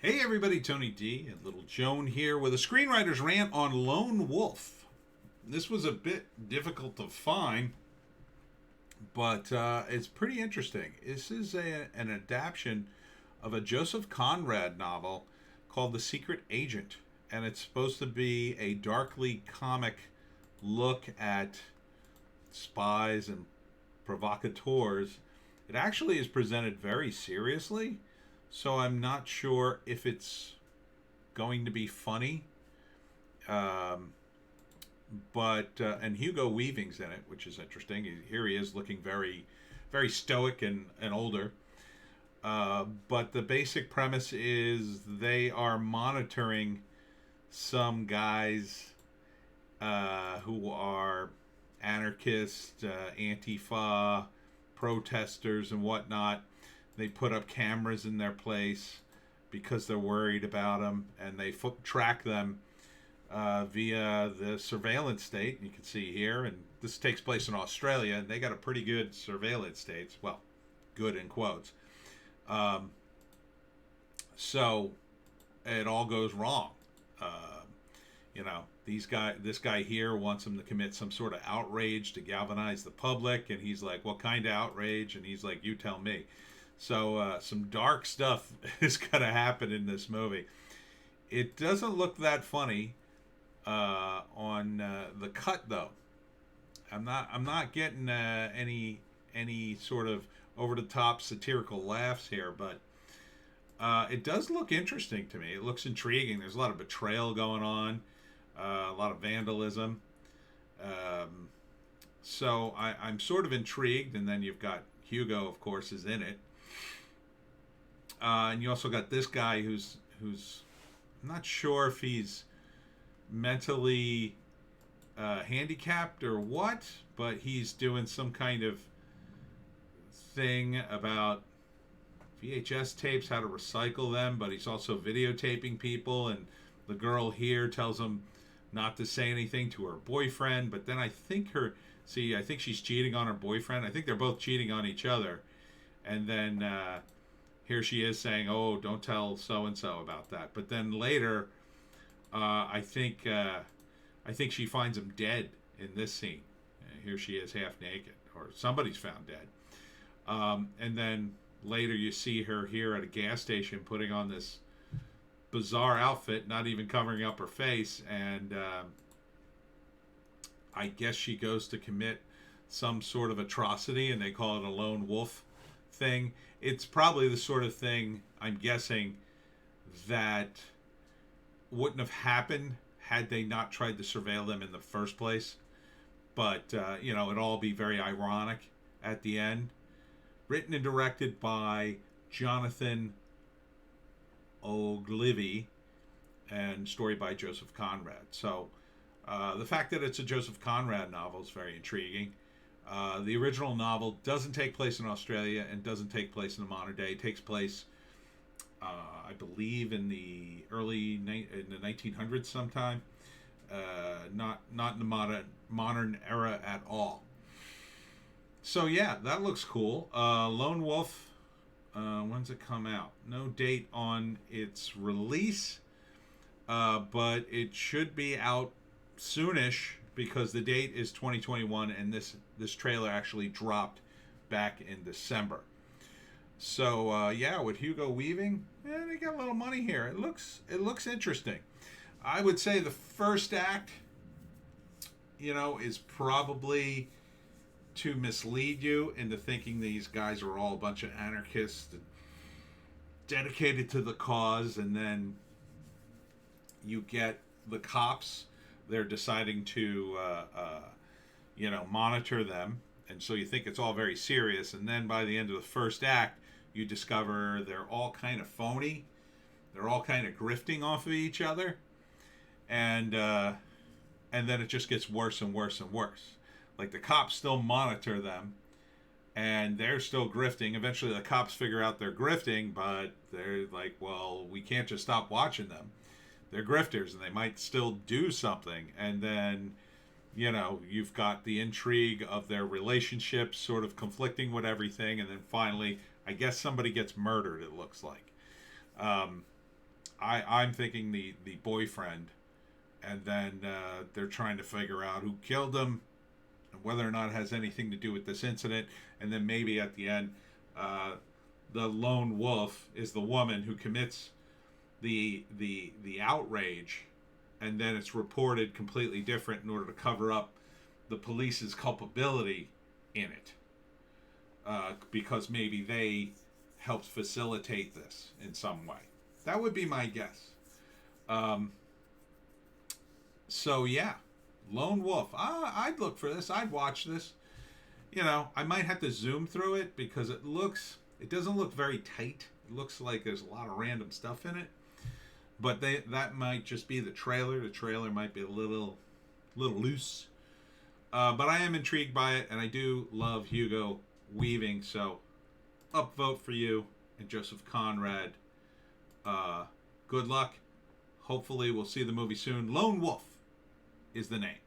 Hey everybody, Tony D and Little Joan here with a screenwriter's rant on Lone Wolf. This was a bit difficult to find, but it's pretty interesting. This is an adaptation of a Joseph Conrad novel called The Secret Agent, and it's supposed to be a darkly comic look at spies and provocateurs. It actually is presented very seriously, so I'm not sure if it's going to be funny. Um, but and Hugo Weaving's in it, which is interesting. Here he is looking very, very stoic and older. But the basic premise is they are monitoring some guys who are anarchists, Antifa, protesters, and whatnot. They put up cameras in their place because they're worried about them, and they track them via the surveillance state. You can see here, and this takes place in Australia, and they got a pretty good surveillance state. Well, good in quotes. Um, so it all goes wrong. This guy here wants him to commit some sort of outrage to galvanize the public, and he's like, "What kind of outrage?" And he's like, "You tell me." So some dark stuff is going to happen in this movie. It doesn't look that funny on the cut, though. I'm not getting any sort of over the top satirical laughs here, but it does look interesting to me. It looks intriguing. There's a lot of betrayal going on, a lot of vandalism. So I'm sort of intrigued, and then you've got Hugo, of course, is in it. And you also got this guy who's I'm not sure if he's mentally handicapped or what, but he's doing some kind of thing about VHS tapes, how to recycle them, but he's also videotaping people, and the girl here tells him not to say anything to her boyfriend, but then I think she's cheating on her boyfriend. I think they're both cheating on each other, and then here she is saying, "Oh, don't tell so and so about that." But then later, I think she finds him dead in this scene. Here she is, half naked, or somebody's found dead. And then later, you see her here at a gas station putting on this bizarre outfit, not even covering up her face, and I guess she goes to commit some sort of atrocity, and they call it a lone wolf thing. It's probably the sort of thing, I'm guessing, that wouldn't have happened had they not tried to surveil them in the first place. But, it'd all be very ironic at the end. Written and directed by Jonathan Oglivie, and story by Joseph Conrad. So the fact that it's a Joseph Conrad novel is very intriguing. The original novel doesn't take place in Australia and doesn't take place in the modern day. It takes place, I believe, in the 1900s sometime. Not in the modern era at all. So yeah, that looks cool. Lone Wolf. When's it come out? No date on its release, but it should be out soonish, because the date is 2021, and this trailer actually dropped back in December. So with Hugo Weaving, they got a little money here. It looks interesting. I would say the first act, is probably to mislead you into thinking these guys are all a bunch of anarchists and dedicated to the cause, and then you get the cops. They're deciding to, monitor them, and so you think it's all very serious. And then by the end of the first act, you discover they're all kind of phony. They're all kind of grifting off of each other, and then it just gets worse and worse and worse. Like, the cops still monitor them, and they're still grifting. Eventually, the cops figure out they're grifting, but they're like, well, we can't just stop watching them. They're grifters, and they might still do something. And then, you've got the intrigue of their relationship sort of conflicting with everything. And then finally, I guess somebody gets murdered, it looks like. I'm thinking the boyfriend, and then they're trying to figure out who killed him, and whether or not it has anything to do with this incident, and then maybe at the end, the lone wolf is the woman who commits the outrage, and then it's reported completely different in order to cover up the police's culpability in it, because maybe they helped facilitate this in some way. That would be my guess. So yeah, Lone Wolf. I'd look for this. I'd watch this. You know, I might have to zoom through it because it doesn't look very tight. It looks like there's a lot of random stuff in it. But that might just be the trailer. The trailer might be a little loose. But I am intrigued by it, and I do love Hugo Weaving. So, upvote for you and Joseph Conrad. Good luck. Hopefully, we'll see the movie soon. Lone Wolf is the name.